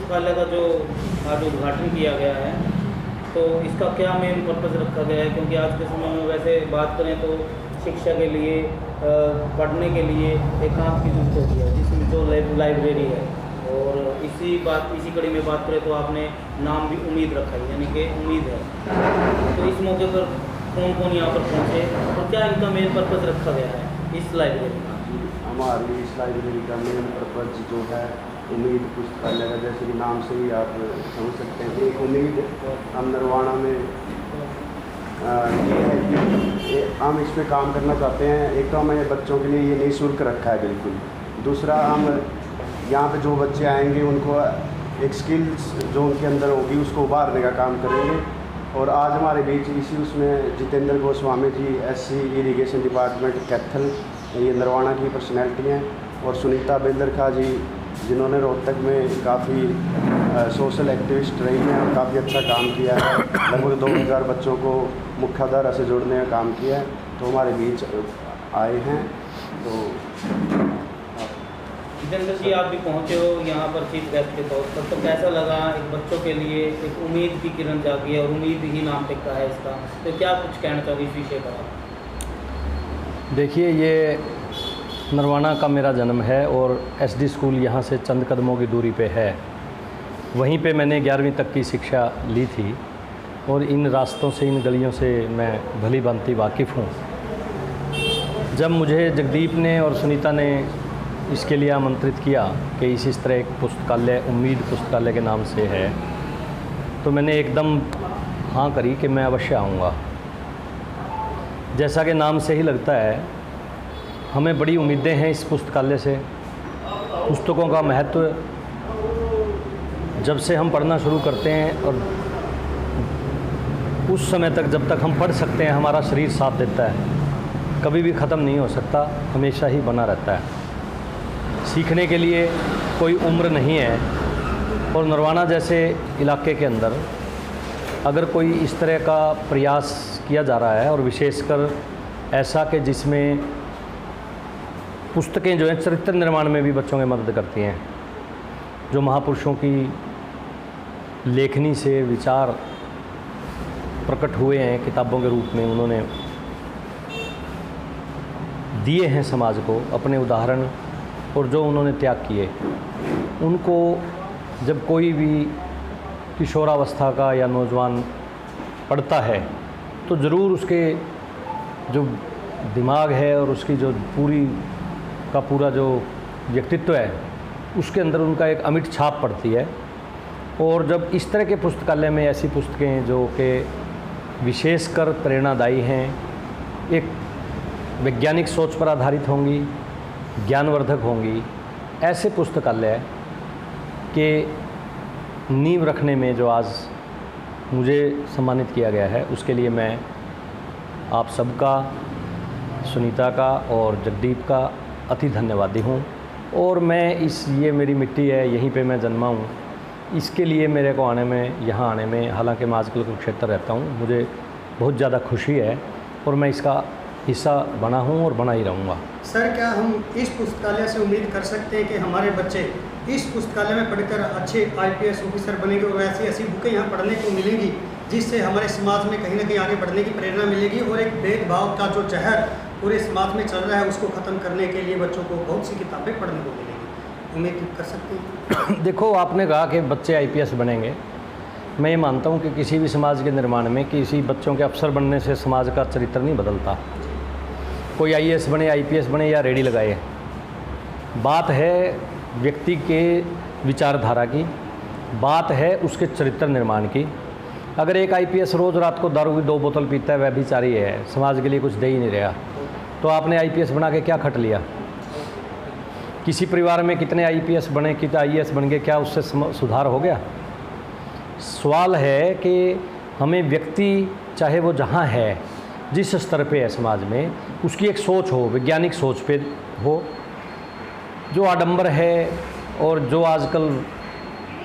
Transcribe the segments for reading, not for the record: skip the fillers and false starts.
पुस्तकालय का जो आज उद्घाटन किया गया है, तो इसका क्या मेन पर्पज़ रखा गया है? क्योंकि आज के समय में वैसे बात करें तो शिक्षा के लिए, पढ़ने के लिए एकांत की जरूरत होती है, जिसमें जो लाइब्रेरी है। और इसी कड़ी में बात करें तो आपने नाम भी उम्मीद रखा है, यानी कि उम्मीद है। तो इस मौके पर कौन कौन यहाँ पर पहुँचे और क्या इनका मेन पर्पज़ रखा गया है इस लाइब्रेरी का? हमारी इस लाइब्रेरी का मेन पर्पज़ जो है उम्मीद पुस्तकालय का, जैसे कि नाम से ही आप समझ सकते हैं कि उम्मीद हम नरवाना में ये है कि हम इसमें काम करना चाहते हैं। एक तो हमें बच्चों के लिए ये निःशुल्क रखा है बिल्कुल। दूसरा, हम यहाँ पे जो बच्चे आएंगे उनको एक स्किल्स जो उनके अंदर होगी उसको उभारने का काम करेंगे। और आज हमारे बीच इसी उसमें Jitendra Goswami ji, SC irrigation department Kaithal, ये नरवाना की पर्सनैलिटी हैं, और सुनीता बेलरखा जी जिन्होंने रोहतक में काफ़ी सोशल एक्टिविस्ट रही हैं और काफ़ी अच्छा काम किया है। लगभग 2000 बच्चों को मुख्यधारा से जोड़ने का काम किया है, तो हमारे बीच आए हैं। तो जितेंद्र जी, आप भी पहुँचे हो यहाँ पर चीफ गेस्ट के तौर पर, तो कैसा लगा? एक बच्चों के लिए एक उम्मीद की किरण जागी है और उम्मीद ही नाम टिका है इसका, तो क्या कुछ कहना चाहोगे इस विषय पर आप? देखिए, ये नरवाना का मेरा जन्म है और एसडी स्कूल यहाँ से चंद कदमों की दूरी पे है। वहीं पे मैंने 11वीं तक की शिक्षा ली थी और इन रास्तों से, इन गलियों से मैं भली भांति वाकिफ़ हूँ। जब मुझे जगदीप ने और सुनीता ने इसके लिए आमंत्रित किया कि इस तरह एक पुस्तकालय उम्मीद पुस्तकालय के नाम से है, तो मैंने एकदम हाँ करी कि मैं अवश्य आऊँगा। जैसा कि नाम से ही लगता है, हमें बड़ी उम्मीदें हैं इस पुस्तकालय से। पुस्तकों का महत्व जब से हम पढ़ना शुरू करते हैं और उस समय तक जब तक हम पढ़ सकते हैं, हमारा शरीर साथ देता है, कभी भी ख़त्म नहीं हो सकता, हमेशा ही बना रहता है। सीखने के लिए कोई उम्र नहीं है। और नरवाना जैसे इलाके के अंदर अगर कोई इस तरह का प्रयास किया जा रहा है, और विशेषकर ऐसा कि जिसमें पुस्तकें जो हैं चरित्र निर्माण में भी बच्चों की मदद करती हैं, जो महापुरुषों की लेखनी से विचार प्रकट हुए हैं किताबों के रूप में, उन्होंने दिए हैं समाज को अपने उदाहरण, और जो उन्होंने त्याग किए, उनको जब कोई भी किशोरावस्था का या नौजवान पढ़ता है तो ज़रूर उसके जो दिमाग है और उसकी जो पूरा जो व्यक्तित्व है, उसके अंदर उनका एक अमिट छाप पड़ती है। और जब इस तरह के पुस्तकालय में ऐसी पुस्तकें जो कि विशेषकर प्रेरणादायी हैं, एक वैज्ञानिक सोच पर आधारित होंगी, ज्ञानवर्धक होंगी, ऐसे पुस्तकालय के नींव रखने में जो आज मुझे सम्मानित किया गया है, उसके लिए मैं आप सबका, सुनीता का और जगदीप का अति धन्यवादी हूँ। और मैं ये मेरी मिट्टी है, यहीं पे मैं जन्मा हूँ, इसके लिए मेरे को यहाँ आने में, हालांकि मैं आजकल कुरुक्षेत्र रहता हूँ, मुझे बहुत ज़्यादा खुशी है और मैं इसका हिस्सा बना हूँ और बना ही रहूँगा। सर, क्या हम इस पुस्तकालय से उम्मीद कर सकते हैं कि हमारे बच्चे इस पुस्तकालय में पढ़कर अच्छे IPS ऑफिसर बनेंगे और ऐसी बुकें यहाँ पढ़ने को मिलेंगी जिससे हमारे समाज में कहीं ना कहीं आगे बढ़ने की प्रेरणा मिलेगी, और एक भेदभाव का जो जहर पूरे समाज में चल रहा है उसको ख़त्म करने के लिए बच्चों को बहुत सी किताबें पढ़ने को मिलेंगी? उम्मीद कर सकते हैं। देखो, आपने कहा कि बच्चे IPS बनेंगे। मैं ये मानता हूँ कि किसी भी समाज के निर्माण में किसी बच्चों के अफसर बनने से समाज का चरित्र नहीं बदलता। कोई IAS बने, IPS बने या रेडी लगाए, बात है व्यक्ति के विचारधारा की, बात है उसके चरित्र निर्माण की। अगर एक IPS रोज़ रात को दारू की 2 बोतल पीता है, वह व्यभिचारी है, समाज के लिए कुछ दे ही नहीं रहा, तो आपने IPS बना के क्या खट लिया? किसी परिवार में कितने IPS बने, कितने IAS बन गए, क्या उससे सुधार हो गया? सवाल है कि हमें व्यक्ति, चाहे वो जहाँ है, जिस स्तर पे है समाज में, उसकी एक सोच हो, वैज्ञानिक सोच पे हो। जो आडंबर है और जो आजकल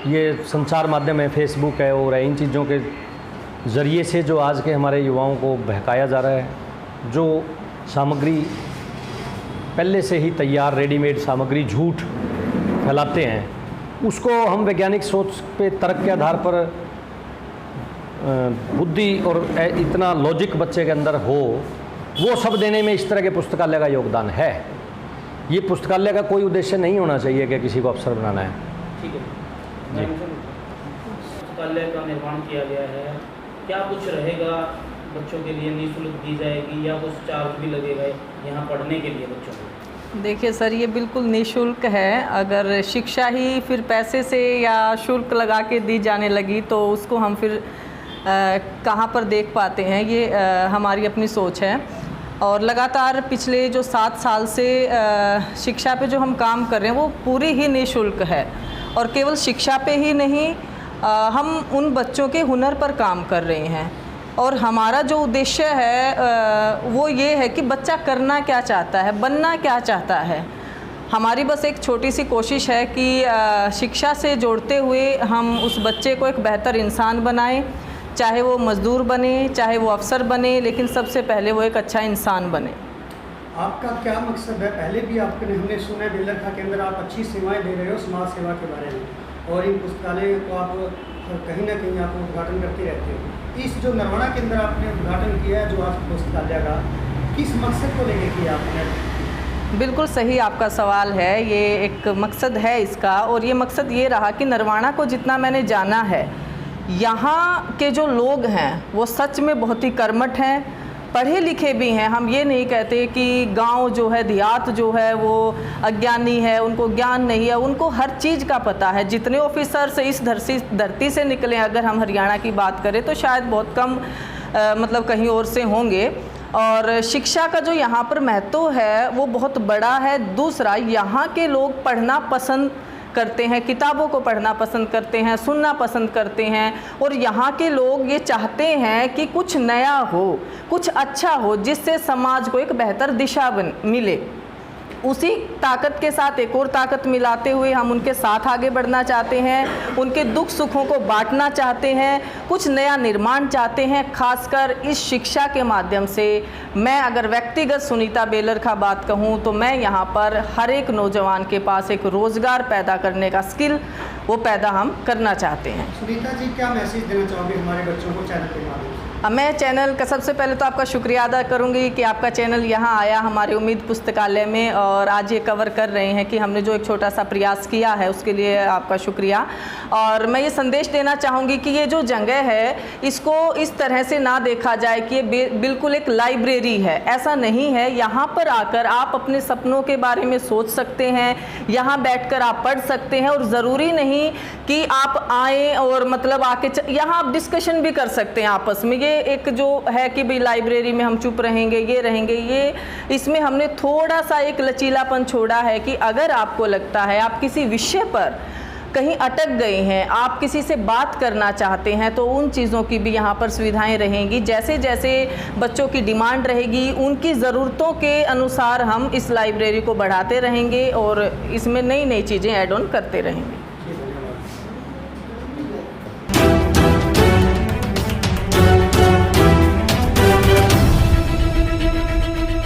ये संचार माध्यम है, फेसबुक है और इन चीज़ों के ज़रिए से जो आज के हमारे युवाओं को बहकाया जा रहा है, जो सामग्री पहले से ही तैयार रेडीमेड सामग्री झूठ फैलाते हैं, उसको हम वैज्ञानिक सोच पे, तर्क के आधार पर बुद्धि और इतना लॉजिक बच्चे के अंदर हो, वो सब देने में इस तरह के पुस्तकालय का योगदान है। ये पुस्तकालय का कोई उद्देश्य नहीं होना चाहिए कि किसी को अफसर बनाना है। ठीक है, पुस्तकालय का निर्माण किया गया है, क्या कुछ रहेगा बच्चों के लिए, निःशुल्क दी जाएगी या कुछ चार्ज भी लगेगा यहाँ पढ़ने के लिए बच्चों को? देखिए सर, ये बिल्कुल निःशुल्क है। अगर शिक्षा ही फिर पैसे से या शुल्क लगा के दी जाने लगी तो उसको हम फिर कहाँ पर देख पाते हैं। ये हमारी अपनी सोच है और लगातार पिछले जो 7 साल से शिक्षा पे जो हम काम कर रहे हैं वो पूरी ही निःशुल्क है। और केवल शिक्षा पे ही नहीं, हम उन बच्चों के हुनर पर काम कर रहे हैं और हमारा जो उद्देश्य है वो ये है कि बच्चा करना क्या चाहता है, बनना क्या चाहता है। हमारी बस एक छोटी सी कोशिश है कि शिक्षा से जोड़ते हुए हम उस बच्चे को एक बेहतर इंसान बनाएं, चाहे वो मज़दूर बने, चाहे वो अफसर बने, लेकिन सबसे पहले वो एक अच्छा इंसान बने। आपका क्या मकसद है? पहले भी हमने सुना है बेलरखा के अंदर आप अच्छी सेवाएं दे रहे हो समाज सेवा के बारे में, और इन पुस्तकालय को आप कहीं ना कहीं आप उद्घाटन करते रहते हो। इस जो नरवाना के अंदर आपने उद्घाटन किया है जो आज पुस्तकालय का, किस मकसद को लेकर किया आपने? बिल्कुल सही आपका सवाल है। ये एक मकसद है इसका, और ये मकसद ये रहा कि नरवाना को जितना मैंने जाना है, यहाँ के जो लोग हैं वो सच में बहुत ही कर्मठ हैं, पढ़े लिखे भी हैं। हम ये नहीं कहते कि गांव जो है, देहात जो है वो अज्ञानी है, उनको ज्ञान नहीं है, उनको हर चीज़ का पता है। जितने ऑफिसर्स इस धरती से निकले, अगर हम हरियाणा की बात करें तो शायद बहुत कम मतलब कहीं और से होंगे। और शिक्षा का जो यहाँ पर महत्व है वो बहुत बड़ा है। दूसरा, यहाँ के लोग पढ़ना पसंद करते हैं, किताबों को पढ़ना पसंद करते हैं, सुनना पसंद करते हैं, और यहाँ के लोग ये चाहते हैं कि कुछ नया हो, कुछ अच्छा हो, जिससे समाज को एक बेहतर दिशा मिले। उसी ताकत के साथ एक और ताकत मिलाते हुए हम उनके साथ आगे बढ़ना चाहते हैं, उनके दुख सुखों को बांटना चाहते हैं, कुछ नया निर्माण चाहते हैं। खासकर इस शिक्षा के माध्यम से मैं अगर व्यक्तिगत सुनीता बेलरखा बात कहूँ तो मैं यहाँ पर हर एक नौजवान के पास एक रोज़गार पैदा करने का स्किल वो पैदा हम करना चाहते हैं। सुनीता जी, क्या मैसेज देना चाहोगे हमारे बच्चों को चैनल के माध्यम से? मैं चैनल का सबसे पहले तो आपका शुक्रिया अदा करूंगी कि आपका चैनल यहाँ आया हमारे उम्मीद पुस्तकालय में और आज ये कवर कर रहे हैं कि हमने जो एक छोटा सा प्रयास किया है उसके लिए आपका शुक्रिया। और मैं ये संदेश देना चाहूँगी कि ये जो जगह है इसको इस तरह से ना देखा जाए कि ये बिल्कुल एक लाइब्रेरी है, ऐसा नहीं है। यहाँ पर आकर आप अपने सपनों के बारे में सोच सकते हैं, यहाँ बैठकर आप पढ़ सकते हैं, और ज़रूरी नहीं कि आप आएँ और मतलब आके यहाँ आप डिस्कशन भी कर सकते हैं आपस में। ये एक जो है कि भाई लाइब्रेरी में हम चुप रहेंगे, ये रहेंगे, ये इसमें हमने थोड़ा सा एक लचीलापन छोड़ा है कि अगर आपको लगता है आप किसी विषय पर कहीं अटक गए हैं, आप किसी से बात करना चाहते हैं, तो उन चीज़ों की भी यहाँ पर सुविधाएं रहेंगी। जैसे जैसे बच्चों की डिमांड रहेगी उनकी ज़रूरतों के अनुसार हम इस लाइब्रेरी को बढ़ाते रहेंगे और इसमें नई नई चीज़ें ऐड ऑन करते रहेंगे।